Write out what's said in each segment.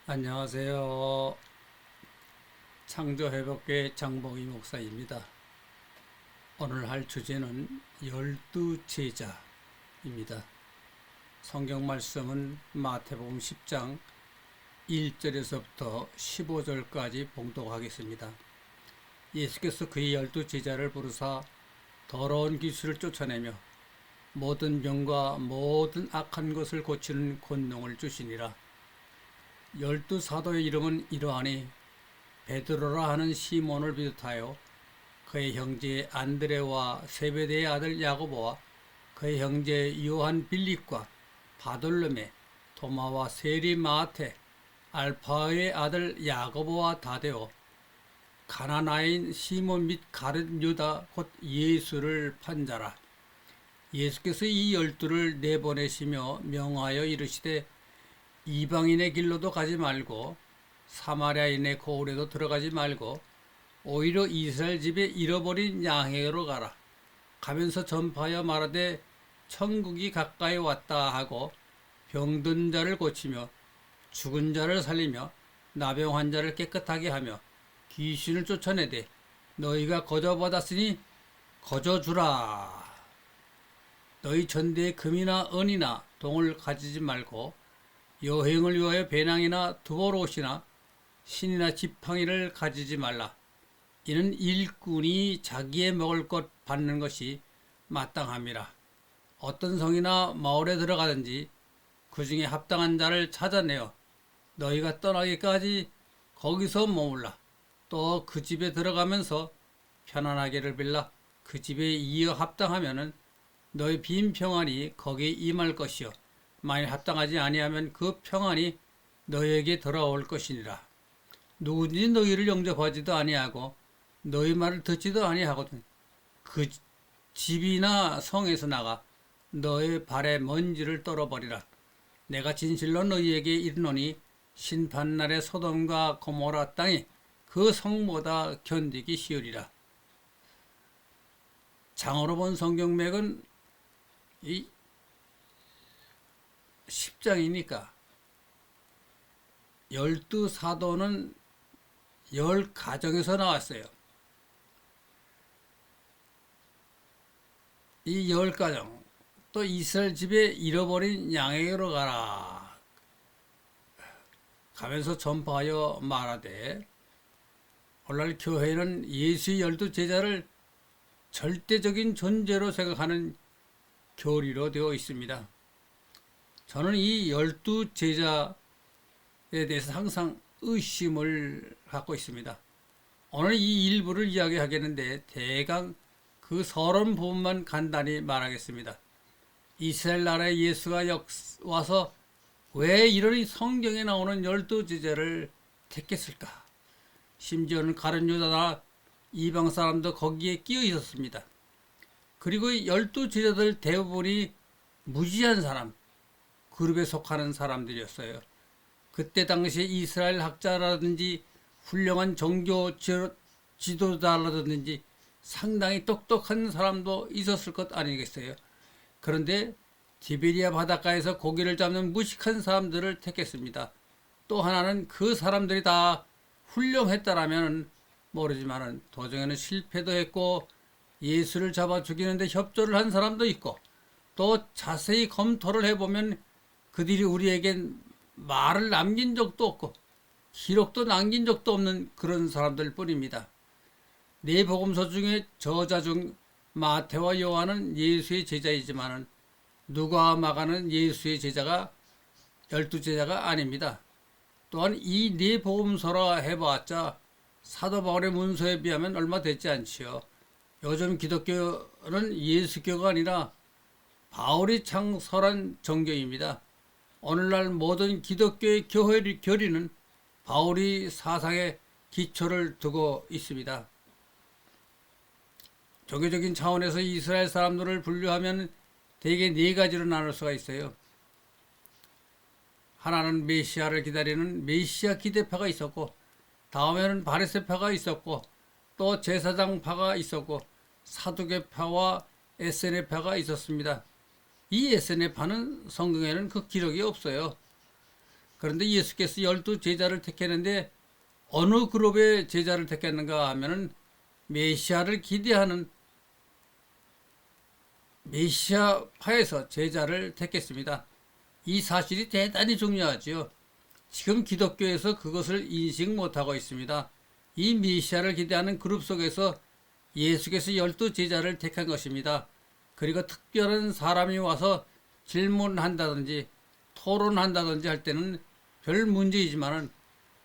안녕하세요. 창조회복계 장봉희 목사입니다. 오늘 할 주제는 열두 제자입니다. 성경 말씀은 마태복음 10장 1절에서부터 15절까지 봉독하겠습니다. 예수께서 그의 열두 제자를 부르사 더러운 귀신을 쫓아내며 모든 병과 모든 악한 것을 고치는 권능을 주시니라. 열두 사도의 이름은 이러하니 베드로라 하는 시몬을 비롯하여 그의 형제 안드레와 세베대의 아들 야고보와 그의 형제 요한 빌립과 바돌로메, 도마와 세리 마테, 알파의 아들 야고보와 다데오, 가나나인 시몬 및 가룟 유다 곧 예수를 판 자라. 예수께서 이 열두를 내보내시며 명하여 이르시되 이방인의 길로도 가지 말고 사마리아인의 고을에도 들어가지 말고 오히려 이스라엘 집에 잃어버린 양에게로 가라. 가면서 전파하여 말하되 천국이 가까이 왔다 하고 병든 자를 고치며 죽은 자를 살리며 나병 환자를 깨끗하게 하며 귀신을 쫓아내되 너희가 거저받았으니 거저주라. 너희 전대에 금이나 은이나 동을 가지지 말고 여행을 위하여 배낭이나 두보로옷이나 신이나 지팡이를 가지지 말라. 이는 일꾼이 자기의 먹을 것 받는 것이 마땅함이라. 어떤 성이나 마을에 들어가든지 그 중에 합당한 자를 찾아내어 너희가 떠나기까지 거기서 머물라. 또 그 집에 들어가면서 편안하게를 빌라. 그 집에 이어 합당하면은 너희 빈 평안이 거기에 임할 것이요 만일 합당하지 아니하면 그 평안이 너희에게 돌아올 것이니라. 누구든지 너희를 영접하지도 아니하고 너희 말을 듣지도 아니하거든 그 집이나 성에서 나가 너의 발에 먼지를 떨어버리라. 내가 진실로 너희에게 이르노니 심판날에 소돔과 고모라 땅이 그 성보다 견디기 쉬우리라. 장어로 본 성경맥은 이 10장이니까 열두 사도는 10가정에서 나왔어요. 이 10가정 또 이스라엘 집에 잃어버린 양에게로 가라. 가면서 전파하여 말하되 오늘날 교회는 예수의 열두 제자를 절대적인 존재로 생각하는 교리로 되어 있습니다. 저는 이 열두 제자에 대해서 항상 의심을 갖고 있습니다. 오늘 이 일부를 이야기하겠는데 대강 그 서론 부분만 간단히 말하겠습니다. 이스라엘 나라에 예수가 와서 왜 이런 성경에 나오는 열두 제자를 택했을까? 심지어는 가룟 유다나 이방 사람도 거기에 끼어 있었습니다. 그리고 열두 제자들 대부분이 무지한 사람, 그룹에 속하는 사람들이었어요. 그때 당시에 이스라엘 학자라든지 훌륭한 종교 지도자라든지 상당히 똑똑한 사람도 있었을 것 아니겠어요. 그런데 티베리아 바닷가에서 고기를 잡는 무식한 사람들을 택했습니다. 또 하나는 그 사람들이 다 훌륭했다라면 모르지만 도중에는 실패도 했고 예수를 잡아 죽이는데 협조를 한 사람도 있고 또 자세히 검토를 해보면 그들이 우리에겐 말을 남긴 적도 없고 기록도 남긴 적도 없는 그런 사람들 뿐입니다. 네 복음서 중에 저자 중 마태와 요한은 예수의 제자이지만 누가와 마가는 예수의 제자가 열두 제자가 아닙니다. 또한 이 네 복음서라 해봤자 사도 바울의 문서에 비하면 얼마 되지 않지요. 요즘 기독교는 예수교가 아니라 바울이 창설한 종교입니다. 오늘날 모든 기독교의 교리는 바울이 사상에 기초를 두고 있습니다. 종교적인 차원에서 이스라엘 사람들을 분류하면 대개 네 가지로 나눌 수가 있어요. 하나는 메시아를 기다리는 메시아 기대파가 있었고, 다음에는 바리새파가 있었고, 또 제사장파가 있었고, 사두개파와 에세네파가 있었습니다. 이 에세네파는 성경에는 그 기록이 없어요. 그런데 예수께서 12제자를 택했는데 어느 그룹의 제자를 택했는가 하면은 메시아를 기대하는 메시아파에서 제자를 택했습니다. 이 사실이 대단히 중요하지요. 지금 기독교에서 그것을 인식 못하고 있습니다. 이 메시아를 기대하는 그룹 속에서 예수께서 12제자를 택한 것입니다. 그리고 특별한 사람이 와서 질문한다든지 토론한다든지 할 때는 별 문제이지만은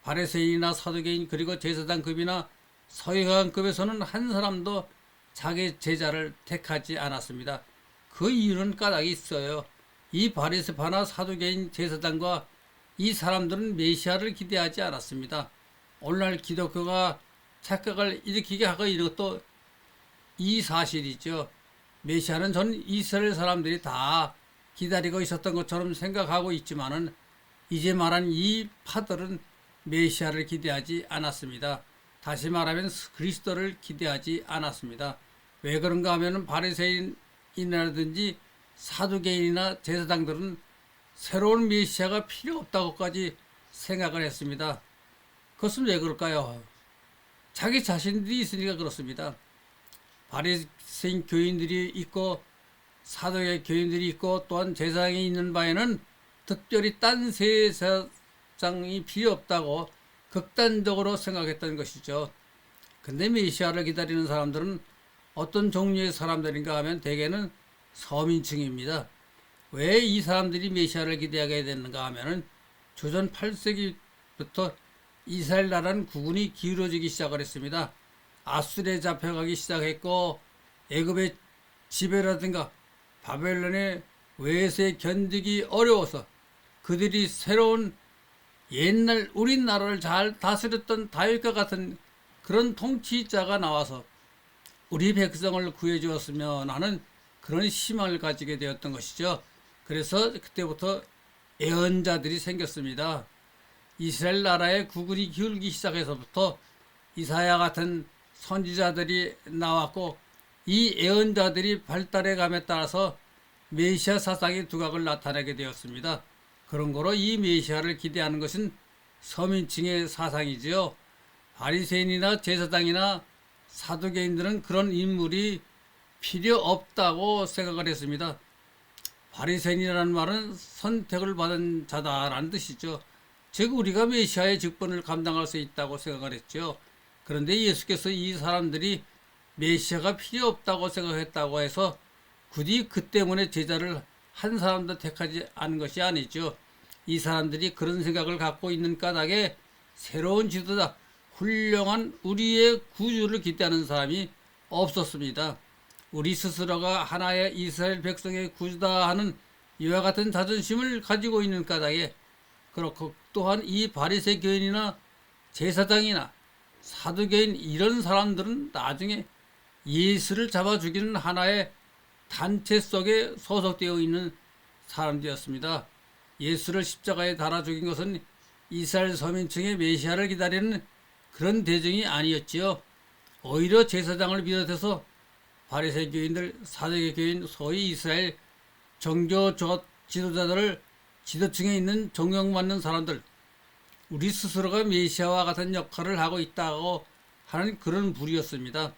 바리새인이나 사두개인 그리고 제사장급이나 서기관급에서는 한 사람도 자기 제자를 택하지 않았습니다. 그 이유는 까닭이 있어요. 이 바리새파나 사두개인 제사장과 이 사람들은 메시아를 기대하지 않았습니다. 오늘날 기독교가 착각을 일으키게 하고 이런 것도 이 사실이죠. 메시아는 전 이스라엘 사람들이 다 기다리고 있었던 것처럼 생각하고 있지만은 이제 말한 이 파들은 메시아를 기대하지 않았습니다. 다시 말하면 그리스도를 기대하지 않았습니다. 왜 그런가 하면은 바리새인이라든지 사두개인이나 제사장들은 새로운 메시아가 필요 없다고까지 생각을 했습니다. 그것은 왜 그럴까요? 자기 자신들이 있으니까 그렇습니다. 바리새인 교인들이 있고 사도의 교인들이 있고 또한 제사장이 있는 바에는 특별히 딴 제사장이 필요 없다고 극단적으로 생각했던 것이죠. 근데 메시아를 기다리는 사람들은 어떤 종류의 사람들인가 하면 대개는 서민층입니다. 왜 이 사람들이 메시아를 기대하게 됐는가 하면은 주전 8세기부터 이스라엘 나라는 국군이 기울어지기 시작을 했습니다. 아수르에 잡혀가기 시작했고 애굽의 지배라든가 바벨론의 외세에 견디기 어려워서 그들이 새로운 옛날 우리나라를 잘 다스렸던 다윗과 같은 그런 통치자가 나와서 우리 백성을 구해주었으면 하는 그런 희망을 가지게 되었던 것이죠. 그래서 그때부터 예언자들이 생겼습니다. 이스라엘 나라의 국군이 기울기 시작해서부터 이사야 같은 선지자들이 나왔고 이 예언자들이 발달해 감에 따라서 메시아 사상의 두각을 나타내게 되었습니다. 그런 거로 이 메시아를 기대하는 것은 서민층의 사상이지요. 바리새인이나 제사장이나 사두개인들은 그런 인물이 필요 없다고 생각을 했습니다. 바리새인이라는 말은 선택을 받은 자다라는 뜻이죠. 즉 우리가 메시아의 직분을 감당할 수 있다고 생각을 했죠. 그런데 예수께서 이 사람들이 메시아가 필요 없다고 생각했다고 해서 굳이 그 때문에 제자를 한 사람도 택하지 않은 것이 아니죠. 이 사람들이 그런 생각을 갖고 있는 까닭에 새로운 지도자, 훌륭한 우리의 구주를 기대하는 사람이 없었습니다. 우리 스스로가 하나의 이스라엘 백성의 구주다 하는 이와 같은 자존심을 가지고 있는 까닭에 그렇고 또한 이 바리새 교인이나 제사장이나 사두개인 이런 사람들은 나중에 예수를 잡아 죽이는 하나의 단체 속에 소속되어 있는 사람들이었습니다. 예수를 십자가에 달아 죽인 것은 이스라엘 서민층의 메시아를 기다리는 그런 대중이 아니었지요. 오히려 제사장을 비롯해서 바리새 교인들, 사두개 교인, 소위 이스라엘 정교 지도자들을 지도층에 있는 존경받는 사람들, 우리 스스로가 메시아와 같은 역할을 하고 있다고 하는 그런 부류였습니다.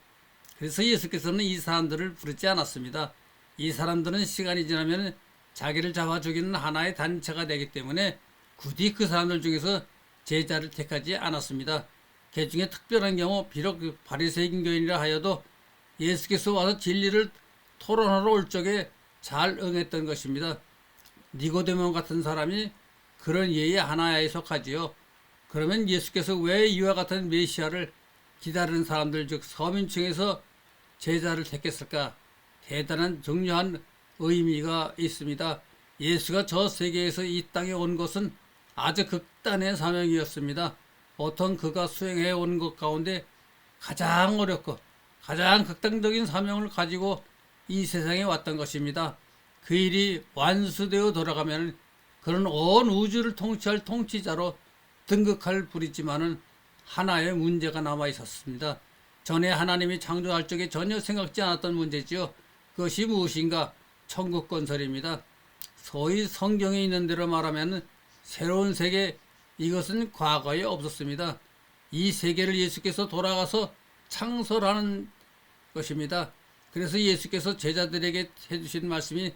그래서 예수께서는 이 사람들을 부르지 않았습니다. 이 사람들은 시간이 지나면 자기를 잡아 죽이는 하나의 단체가 되기 때문에 굳이 그 사람들 중에서 제자를 택하지 않았습니다. 그 중에 특별한 경우 비록 바리새인 교인이라 하여도 예수께서 와서 진리를 토론하러 올 적에 잘 응했던 것입니다. 니고데모 같은 사람이 그런 예의 하나에 속하지요. 그러면 예수께서 왜 이와 같은 메시아를 기다리는 사람들 즉 서민층에서 제자를 택했을까? 대단한 중요한 의미가 있습니다. 예수가 저 세계에서 이 땅에 온 것은 아주 극단의 사명이었습니다. 보통 그가 수행해 온 것 가운데 가장 어렵고 가장 극단적인 사명을 가지고 이 세상에 왔던 것입니다. 그 일이 완수되어 돌아가면 그런 온 우주를 통치할 통치자로 등극할 뿐이지만은 하나의 문제가 남아 있었습니다. 전에 하나님이 창조할 적에 전혀 생각지 않았던 문제지요. 그것이 무엇인가? 천국 건설입니다. 소위 성경에 있는 대로 말하면 새로운 세계, 이것은 과거에 없었습니다. 이 세계를 예수께서 돌아가서 창설하는 것입니다. 그래서 예수께서 제자들에게 해주신 말씀이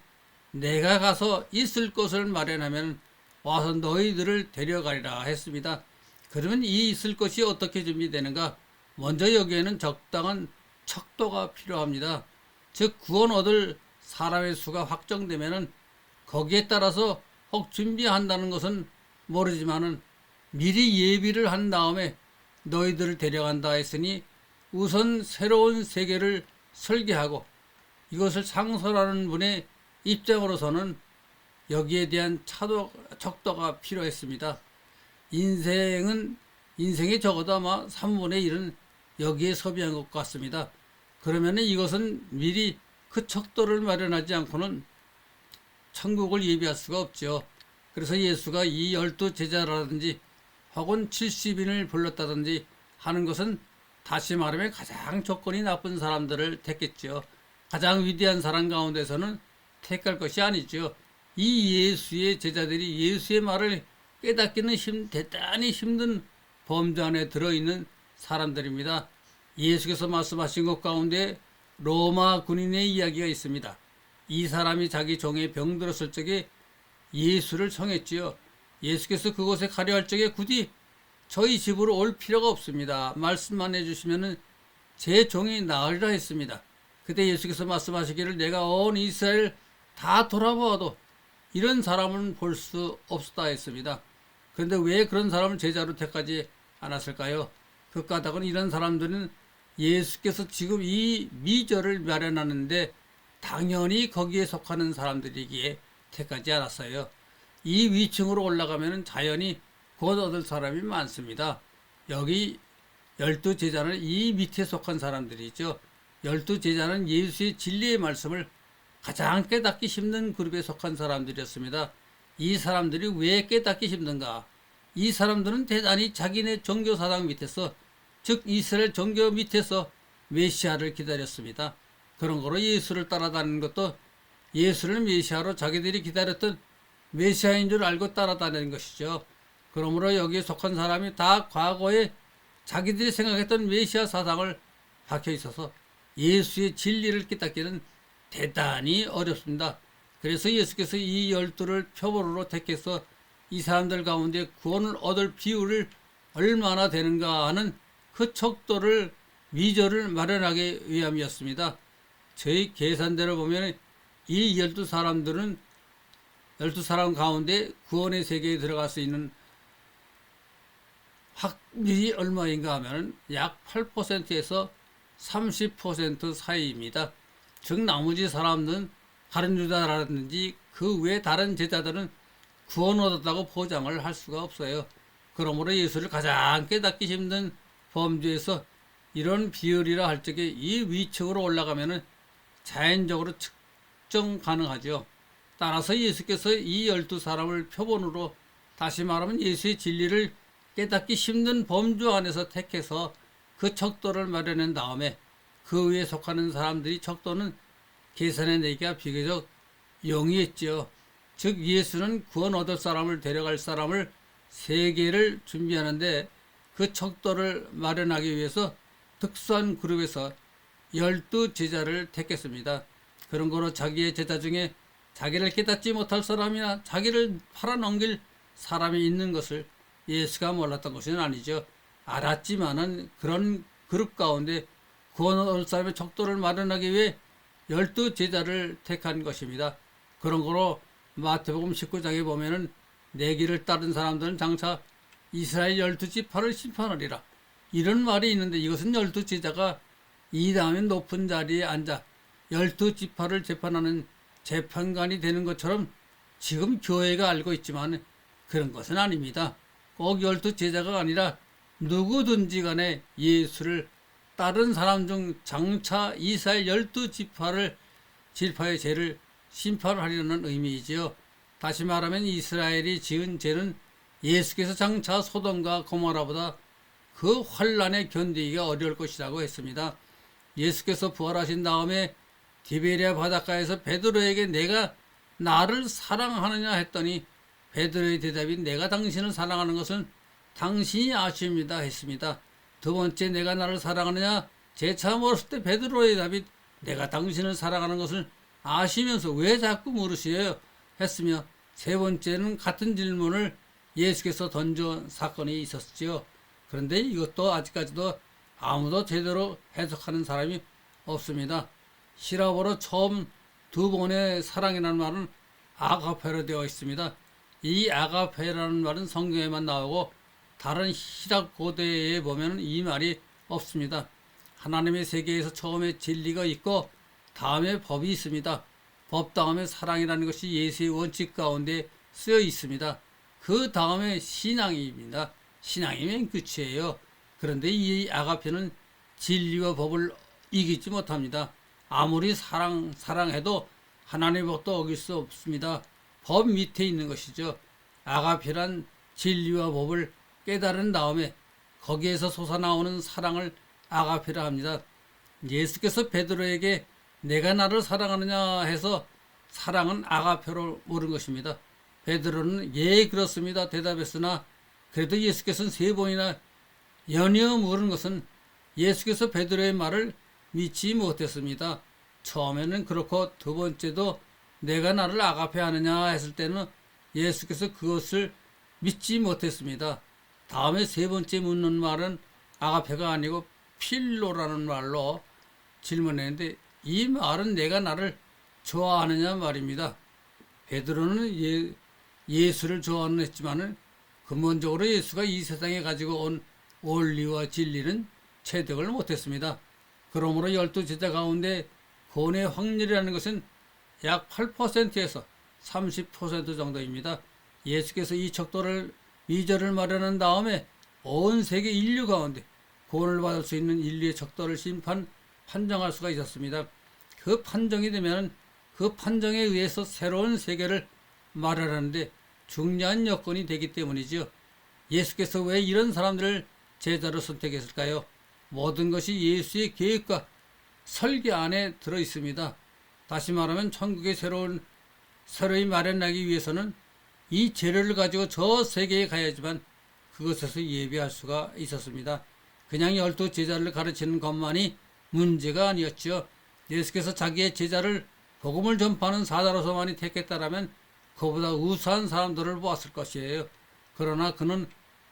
내가 가서 있을 곳을 마련하면 와서 너희들을 데려가리라 했습니다. 그러면 이 있을 것이 어떻게 준비되는가? 먼저 여기에는 적당한 척도가 필요합니다. 즉 구원 얻을 사람의 수가 확정되면은 거기에 따라서 혹 준비한다는 것은 모르지만은 미리 예비를 한 다음에 너희들을 데려간다 했으니 우선 새로운 세계를 설계하고 이것을 창설하는 분의 입장으로서는 여기에 대한 척도가 필요했습니다. 인생에 적어도 아마 3분의 1은 여기에 소비한 것 같습니다. 그러면 이것은 미리 그 척도를 마련하지 않고는 천국을 예비할 수가 없죠. 그래서 예수가 이 12제자라든지 혹은 70인을 불렀다든지 하는 것은 다시 말하면 가장 조건이 나쁜 사람들을 택했죠. 가장 위대한 사람 가운데서는 택할 것이 아니죠. 이 예수의 제자들이 예수의 말을 깨닫기는 대단히 힘든 범주 안에 들어있는 사람들입니다. 예수께서 말씀하신 것 가운데 로마 군인의 이야기가 있습니다. 이 사람이 자기 종에 병들었을 적에 예수를 청했지요. 예수께서 그곳에 가려 할 적에 굳이 저희 집으로 올 필요가 없습니다. 말씀만 해주시면 제 종이 나으리라 했습니다. 그때 예수께서 말씀하시기를 내가 온 이스라엘 다 돌아보아도 이런 사람은 볼 수 없다 했습니다. 그런데 왜 그런 사람을 제자로 택하지 않았을까요? 그 까닭은 이런 사람들은 예수께서 지금 이 미저를 마련하는데 당연히 거기에 속하는 사람들이기에 택하지 않았어요. 이 위층으로 올라가면 자연히 곧 얻을 사람이 많습니다. 여기 12제자는 이 밑에 속한 사람들이죠. 12제자는 예수의 진리의 말씀을 가장 깨닫기 힘든 그룹에 속한 사람들이었습니다. 이 사람들이 왜 깨닫기 힘든가? 이 사람들은 대단히 자기네 종교사상 밑에서, 즉 이스라엘 종교 밑에서 메시아를 기다렸습니다. 그런 거로 예수를 따라다니는 것도 예수를 메시아로 자기들이 기다렸던 메시아인 줄 알고 따라다니는 것이죠. 그러므로 여기에 속한 사람이 다 과거에 자기들이 생각했던 메시아 사상을 박혀 있어서 예수의 진리를 깨닫기는 대단히 어렵습니다. 그래서 예수께서 이 12를 표본으로 택해서 이 사람들 가운데 구원을 얻을 비율을 얼마나 되는가 하는 그 척도를 미저를 마련하기 위함이었습니다. 저희 계산대로 보면 이 12사람들은 12사람 가운데 구원의 세계에 들어갈 수 있는 확률이 얼마인가 하면 약 8%에서 30% 사이입니다. 즉 나머지 사람들은 다른 유다라든지 그 외 다른 제자들은 구원 얻었다고 포장을 할 수가 없어요. 그러므로 예수를 가장 깨닫기 힘든 범주에서 이런 비율이라 할 적에 이 위층으로 올라가면은 자연적으로 측정 가능하죠. 따라서 예수께서 이 12사람을 표본으로, 다시 말하면 예수의 진리를 깨닫기 힘든 범주 안에서 택해서 그 척도를 마련한 다음에 그 위에 속하는 사람들이 척도는 계산해내기가 비교적 용이했죠. 즉 예수는 구원 얻을 사람을 데려갈 사람을 세계를 준비하는데 그 척도를 마련하기 위해서 특수한 그룹에서 12제자를 택했습니다. 그런 거로 자기의 제자 중에 자기를 깨닫지 못할 사람이나 자기를 팔아넘길 사람이 있는 것을 예수가 몰랐던 것은 아니죠. 알았지만은 그런 그룹 가운데 구원 얻을 사람의 척도를 마련하기 위해 12제자를 택한 것입니다. 그런 거로 마태복음 19장에 보면은 내 길을 따른 사람들은 장차 이스라엘 12지파를 심판하리라, 이런 말이 있는데 이것은 12제자가 이 다음에 높은 자리에 앉아 12지파를 재판하는 재판관이 되는 것처럼 지금 교회가 알고 있지만 그런 것은 아닙니다. 꼭 12제자가 아니라 누구든지 간에 예수를 따른 사람 중 장차 이스라엘 12지파의 죄를 심판하려는 의미이지요. 다시 말하면 이스라엘이 지은 죄는 예수께서 장차 소돔과 고모라보다 그 환란에 견디기가 어려울 것이라고 했습니다. 예수께서 부활하신 다음에 디베리아 바닷가에서 베드로에게 내가 나를 사랑하느냐 했더니 베드로의 대답이 내가 당신을 사랑하는 것은 당신이 아십니다 했습니다. 두 번째 내가 나를 사랑하느냐 재차 물었을 때 베드로의 대답이 내가 당신을 사랑하는 것을 아시면서 왜 자꾸 물으시어요 했으며 세 번째는 같은 질문을 예수께서 던져 사건이 있었지요. 그런데 이것도 아직까지도 아무도 제대로 해석하는 사람이 없습니다. 히라보로 처음 두 번의 사랑이라는 말은 아가페로 되어 있습니다. 이 아가페라는 말은 성경에만 나오고 다른 히락 고대에 보면 이 말이 없습니다. 하나님의 세계에서 처음에 진리가 있고 다음에 법이 있습니다. 법 다음에 사랑이라는 것이 예수의 원칙 가운데 쓰여 있습니다. 그 다음에 신앙입니다. 신앙이 맨 끝이에요. 그런데 이 아가페는 진리와 법을 이기지 못합니다. 아무리 사랑해도 하나님의 법도 어길 수 없습니다. 법 밑에 있는 것이죠. 아가페란 진리와 법을 깨달은 다음에 거기에서 솟아나오는 사랑을 아가페라 합니다. 예수께서 베드로에게 내가 나를 사랑하느냐 해서 사랑은 아가페로 물은 것입니다. 베드로는 예 그렇습니다 대답했으나 그래도 예수께서는 세 번이나 연이어 물은 것은 예수께서 베드로의 말을 믿지 못했습니다. 처음에는 그렇고 두 번째도 내가 나를 아가페 하느냐 했을 때는 예수께서 그것을 믿지 못했습니다. 다음에 세 번째 묻는 말은 아가페가 아니고 필로라는 말로 질문했는데 이 말은 내가 나를 좋아하느냐 말입니다. 베드로는 예수를 좋아하는 했지만은 근본적으로 예수가 이 세상에 가지고 온 원리와 진리는 체득을 못했습니다. 그러므로 12제자 가운데 구원의 확률이라는 것은 약 8%에서 30% 정도입니다. 예수께서 이 척도를 미절을 마련한 다음에 온 세계 인류 가운데 구원을 받을 수 있는 인류의 척도를 판정할 수가 있었습니다. 그 판정이 되면 그 판정에 의해서 새로운 세계를 마련하는데 중요한 여건이 되기 때문이죠. 예수께서 왜 이런 사람들을 제자로 선택했을까요? 모든 것이 예수의 계획과 설계 안에 들어 있습니다. 다시 말하면 천국의 새로이 마련하기 위해서는 이 재료를 가지고 저 세계에 가야지만 그것에서 예배할 수가 있었습니다. 그냥 12제자를 가르치는 것만이 문제가 아니었죠. 예수께서 자기의 제자를 복음을 전파하는 사자로서만이 택했다라면 그보다 우수한 사람들을 보았을 것이에요. 그러나 그는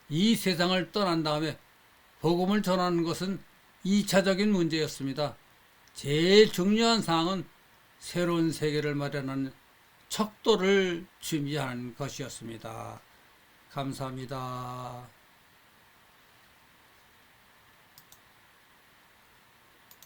이 세상을 떠난 다음에 복음을 전하는 것은 2차적인 문제였습니다. 제일 중요한 사항은 새로운 세계를 마련하는 척도를 준비하는 것이었습니다. 감사합니다.